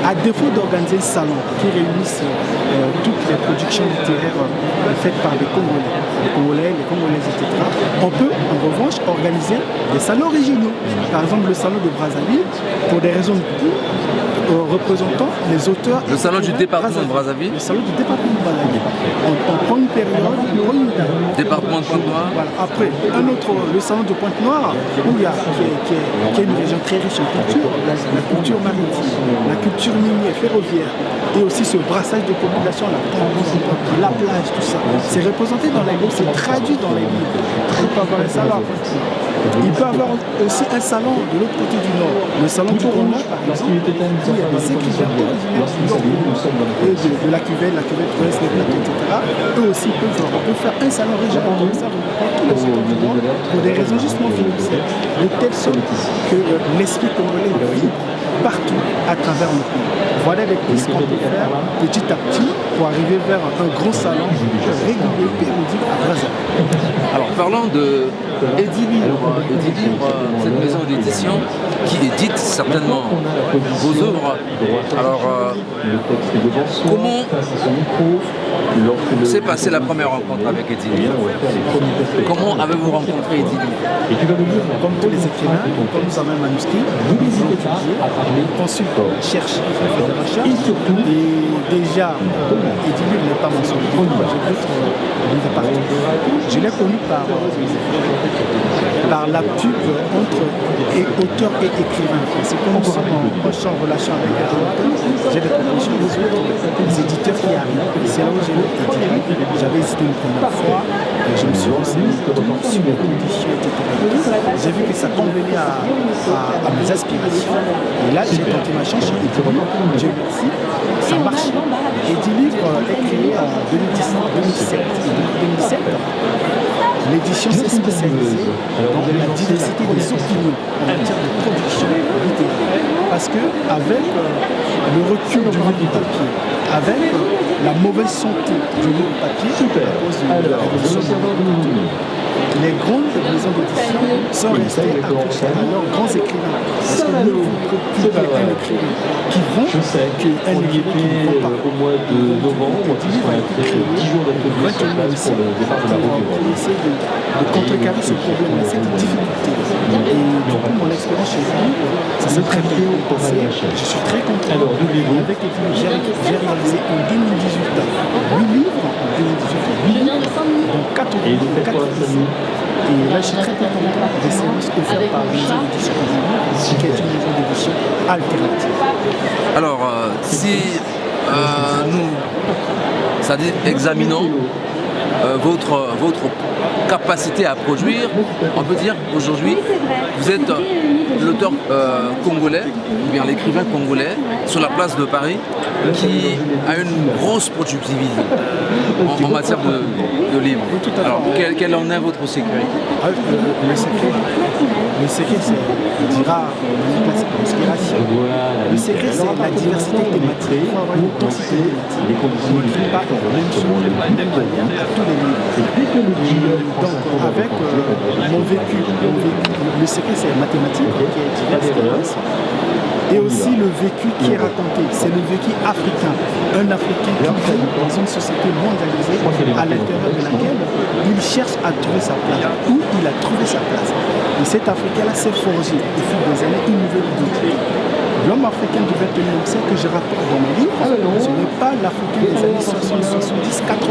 À défaut d'organiser un salon qui réunisse toutes les productions littéraires faites par les Congolais, les Congolaises, etc., on peut en revanche organiser des salons régionaux. Par exemple, le salon de Brazzaville, pour des raisons de coût, représentant les auteurs. Le salon du département de Brazzaville. Le salon du département de Brazzaville. On prend une période, on prend une période. Département de Pointe-Noire. Voilà. Après, un autre, le salon de Pointe-Noire, où il y a, qui est une région très riche en culture, la culture maritime, la culture minière, ferroviaire, et aussi ce brassage de population, la plage, tout ça. C'est représenté dans les livres, c'est traduit dans les livres. Il peut avoir un salon. Il peut avoir aussi un salon de l'autre côté du Nord. Le salon du Congo, par exemple, où il y a des écrivains originaires du Nord de la cuvette ouest, les plaques, etc. Eux aussi on peut faire un salon régional comme ça, on prend tous les auteurs du monde pour des raisons justement financières, de telle sorte que l'esprit congolais vibre partout à travers le pays. Voilà les pistes qu'on peut faire petit à petit pour arriver vers un grand salon régulier, périodique à Brazzaville. Alors parlons de Edilivre, cette maison d'édition qui édite certainement vos œuvres. Alors comment s'est passée la première rencontre avec Edilivre? Comment avez-vous rencontré Edilivre? Comme tous les écrivains, comme nous avons un manuscrit, nous voulons étudier, on consulte, on cherche, on fait des recherches. Et déjà, Edilivre n'est pas mentionné. J'ai d'autres livres partout. Je l'ai connu par la pub entre auteur et écrivain. C'est comme nous sommes en relation avec un auteur, j'ai des propositions des autres éditeurs qui arrivent. C'est là où j'ai Edilivre. J'avais hésité une première fois, et je me suis renseigné sur les conditions, etc. J'ai vu que ça convenait à mes aspirations. Et là, j'ai tenté ma chance chez Edilivre. Dieu merci, ça marche. Edilivre est créé en 2017. L'édition s'est spécialisée dans la diversité des opinions en matière de production littéraire. Parce qu'avec le recul du livre papier, avec la mauvaise santé du livre papier, à cause de la révolution les grandes maisons d'édition sont restées accrochées à leurs grands écrivains. Parce que nous, vous publiez un écrivain qui vend, qu'un écrivain qui ne vend pas. Au mois de novembre, le livre a été créé 21e siècle pour essayer de contrecarrer ce problème, cette difficulté. Et du coup, mon expérience chez lui, ça s'est très bien passé. Je suis très content. Et avec les films, j'ai réalisé en 2018 8 livres, en 2018, 8 livres, donc 4 livres, 4 éditions. Et là, je suis très content des services offerts par les maisons d'édition qui est une maison d'édition alternative. Alors, si nous c'est-à-dire examinons votre capacité à produire, on peut dire aujourd'hui, vous êtes l'auteur congolais, ou bien l'écrivain congolais, sur la place de Paris, qui a une grosse productivité en matière de livres. Alors, quel en est votre secret? Le secret, c'est, on dira, l'inspiration. Le secret, c'est la diversité thématique, l'intensité thématique. On n'écrit pas la même chose, de la même manière à tous les livres. Donc, avec mon vécu, le secret, c'est la mathématique qui est diverse. Et aussi le vécu qui est raconté, c'est le vécu africain. Un Africain qui vit dans une société mondialisée à l'intérieur de laquelle il cherche à trouver sa place, où il a trouvé sa place. Et cet Africain-là s'est forgé au fil des années une nouvelle identité. L'homme africain du 21e siècle que je rapporte dans mes livres, ce n'est pas l'Africain des années 60, 70, 80.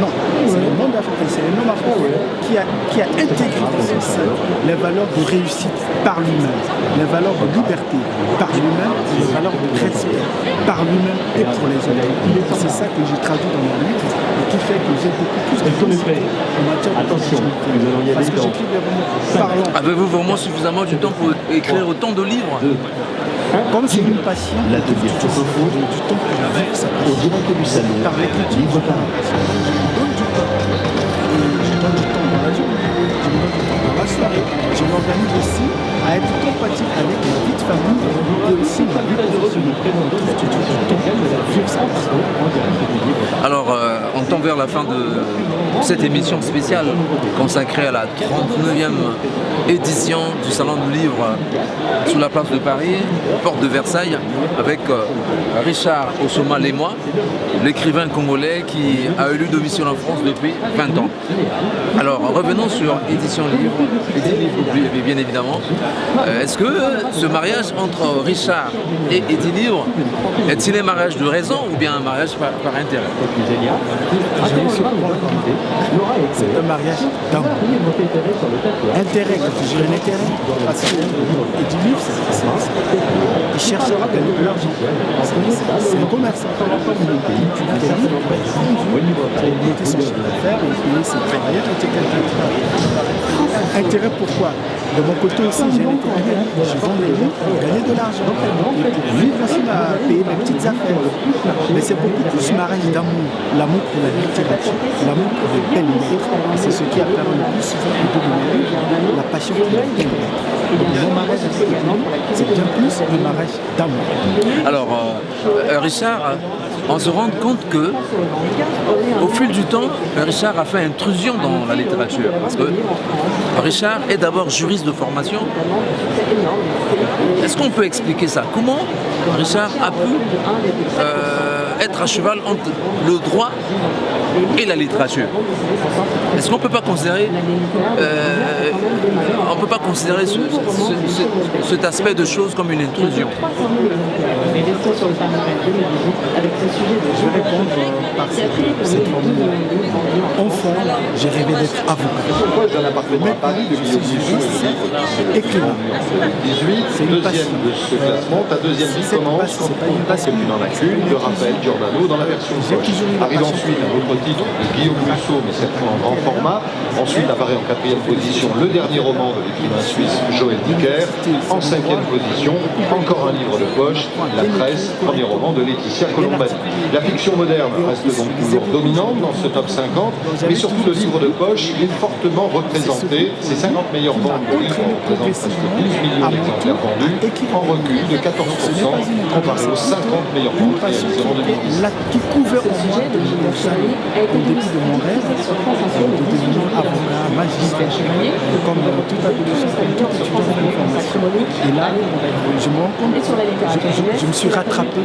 Non, c'est le monde africain, c'est un homme africain qui a intégré dans son sein les valeurs de réussite par lui-même, les valeurs de liberté par lui-même, les valeurs de respect par lui-même et pour les autres. C'est ça que j'ai traduit dans mes livres et qui fait que j'ai beaucoup plus de possibilités en matière de production. Parce que j'écris des romans parlants. Avez-vous vraiment suffisamment du temps pour écrire autant de livres? Comme c'est une passion, la deuxième du temps pour vivre sa passion. Au du salon, Par l'écriture, je donne du temps. Je donne du temps dans la journée, je me donne du temps dans la soirée. Je m'organise aussi à être compatible avec ma vie de famille et aussi ma vie professionnelle. Je trouve du temps pour vivre sa passion. Alors, en tant tend vers la fin de cette émission spéciale consacrée à la 39e édition du Salon du Livre sous la place de Paris, porte de Versailles, avec Richard Osoma-Lemoy, l'écrivain congolais qui a élu domicile en France depuis 20 ans. Alors revenons sur Édition Livre, bien évidemment. Est-ce que ce mariage entre Richard et Édi Livre est-il un mariage de raison ou bien un mariage par intérêt? C'est un mariage d'amour. Intérêt, quand je dis un intérêt, parce que Édi Livre, il cherche à gagner de l'argent. C'est un commerçant. Il publie des livres pour être vendu, pour monter son chiffre d'affaires et payer ses travailleurs qui étaient quelqu'un. Intérêt pourquoi? De mon côté aussi, j'ai un intérêt. Je vends des livres pour gagner de l'argent. Et pour vivre aussi à payer mes petites affaires. Mais c'est beaucoup plus mariage d'amour. L'amour pour la littérature, l'amour pour les belles lettres. C'est ce qui a permis le plus souvent de donner la passion pour les belles lettres. Donc mon mariage avec Édi Livre, c'est bien plus un mariage d'amour. Alors, Richard, on se rend compte que, au fil du temps, Richard a fait intrusion dans la littérature. Parce que Richard est d'abord juriste de formation. Est-ce qu'on peut expliquer ça? Comment Richard a pu être à cheval entre le droit et la littérature? Est-ce qu'on ne peut pas considérer, cet aspect de choses comme une intrusion? Je vais répondre par cette formule. Enfant, j'ai rêvé d'être avocat. Je suis juriste, écrivain. 18, C'est une deuxième de ce classement. Ta deuxième vie commence c'est pas une passion. tu n'en as qu'une, de Raphaël Giordano dans la version poche. Arrive ensuite un autre titre de Guillaume Musso, mais cette fois en grand format. Ensuite apparaît en 4e position le dernier roman de l'écrivain suisse Joël Dicker. En 5e position, encore un livre de poche, La Presse, premier roman de Laetitia Colombani. La fiction moderne reste donc toujours dominante dans ce top 50, mais surtout le livre de poche est fortement représenté. Ces 50 meilleures ventes de livres représentent presque 12 millions d'exemplaires vendus, en recul de 14% comparé aux 50 meilleures ventes réalisées en 2010. Qui pouvait au moins devenir mon salut au début de mon rêve de devenir avocat, magistrat, comme tout adolescent, comme tout étudiant de formation. Et là, je me rends compte, je me suis rattrapé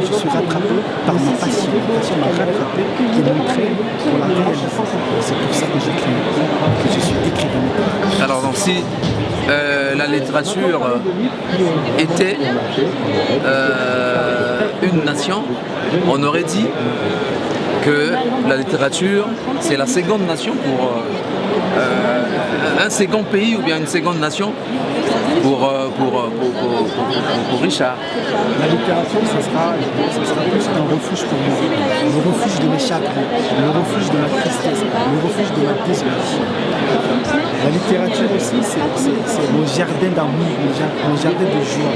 par ma passion. Ma passion m'a rattrapé et montré pour la réaliser. C'est pour ça que j'écris, que je suis écrivain. Alors donc si la littérature était une nation, on aurait dit que la littérature c'est la seconde nation pour un second pays ou bien une seconde nation pour Richard. La littérature, ce sera plus un refuge pour moi. Le refuge de mes chagrins, le refuge de ma tristesse, le refuge de ma désolation. La littérature aussi, c'est mon jardin d'amour, mon jardin de joie.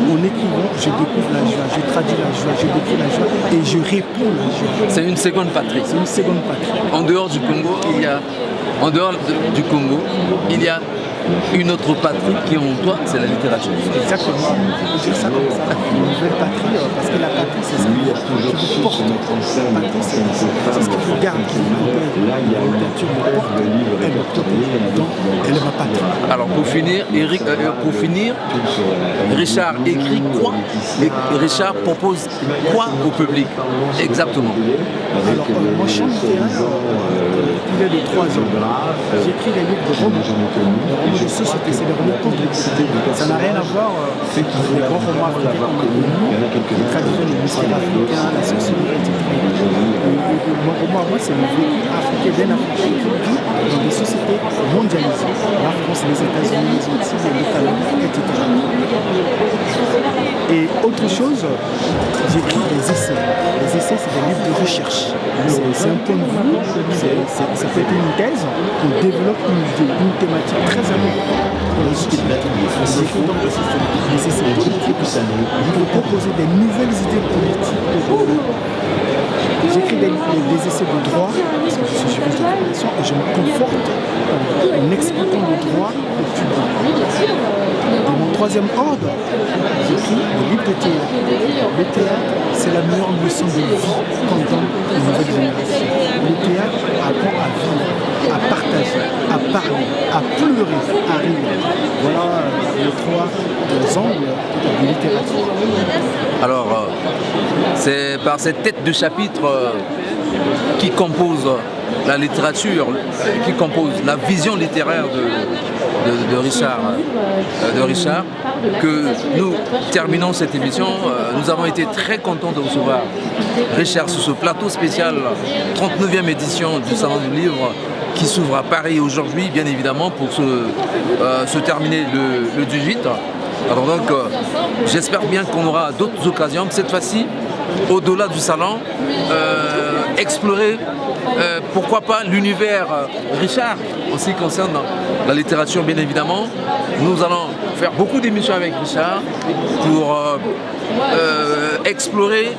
En écrivant, je découvre la joie, je traduis la joie, je décris la joie et je réponds la joie. C'est une seconde patrie. C'est une seconde patrie. En dehors du Congo, il y a une autre patrie qui est en toi, c'est la littérature. Exactement, on peut dire ça comme ça. Une nouvelle patrie, parce que la patrie, c'est ce qui vous porte. La patrie, c'est ce qui vous garde, qui vous protège. La littérature me porte, elle me protège. Donc, elle est ma patrie. Alors pour finir, Richard écrit quoi et Richard propose quoi au public? Exactement. Alors, mon champ littéraire, il est de 3 ans. J'écris des livres de romans. De société, c'est des romans complexes. Ça n'a rien à voir avec les grands romans africains qu'on a connus, les traditions du mystère africain, la sorcellerie, etc. Mon roman, moi, c'est le vécu africain d'un Africain qui vit dans des sociétés mondialisées. La France, les États-Unis, les Antilles, le Canada, etc. Et autre chose, j'écris des essais. Les essais, c'est des livres de recherche. C'est un point de vue, ça peut être une thèse, on développe une idée, une thématique très importante pour la société. J'écris donc des essais politiques pour proposer des nouvelles idées politiques. J'écris des essais de droit, parce que je suis juriste de formation, et je me conforte en expliquant le droit au public. Dans mon troisième ordre, j'écris des livres de théâtre. Le théâtre, c'est la meilleure leçon de vie qu'on donne aux nouvelles générations. Le théâtre apprend à vivre, à partager, à parler, à pleurer, à rire. Voilà les trois angles de littérature. Alors, c'est par cette tête de chapitre qui compose la littérature, qui compose la vision littéraire de Richard, que nous terminons cette émission. Nous avons été très contents de recevoir Richard sur ce plateau spécial 39e édition du Salon du Livre qui s'ouvre à Paris aujourd'hui, bien évidemment, pour se terminer le 18. Alors donc, j'espère bien qu'on aura d'autres occasions, cette fois-ci, au-delà du salon, explorer, pourquoi pas, l'univers Richard, en ce qui concerne la littérature, bien évidemment. Nous allons faire beaucoup d'émissions avec Richard pour explorer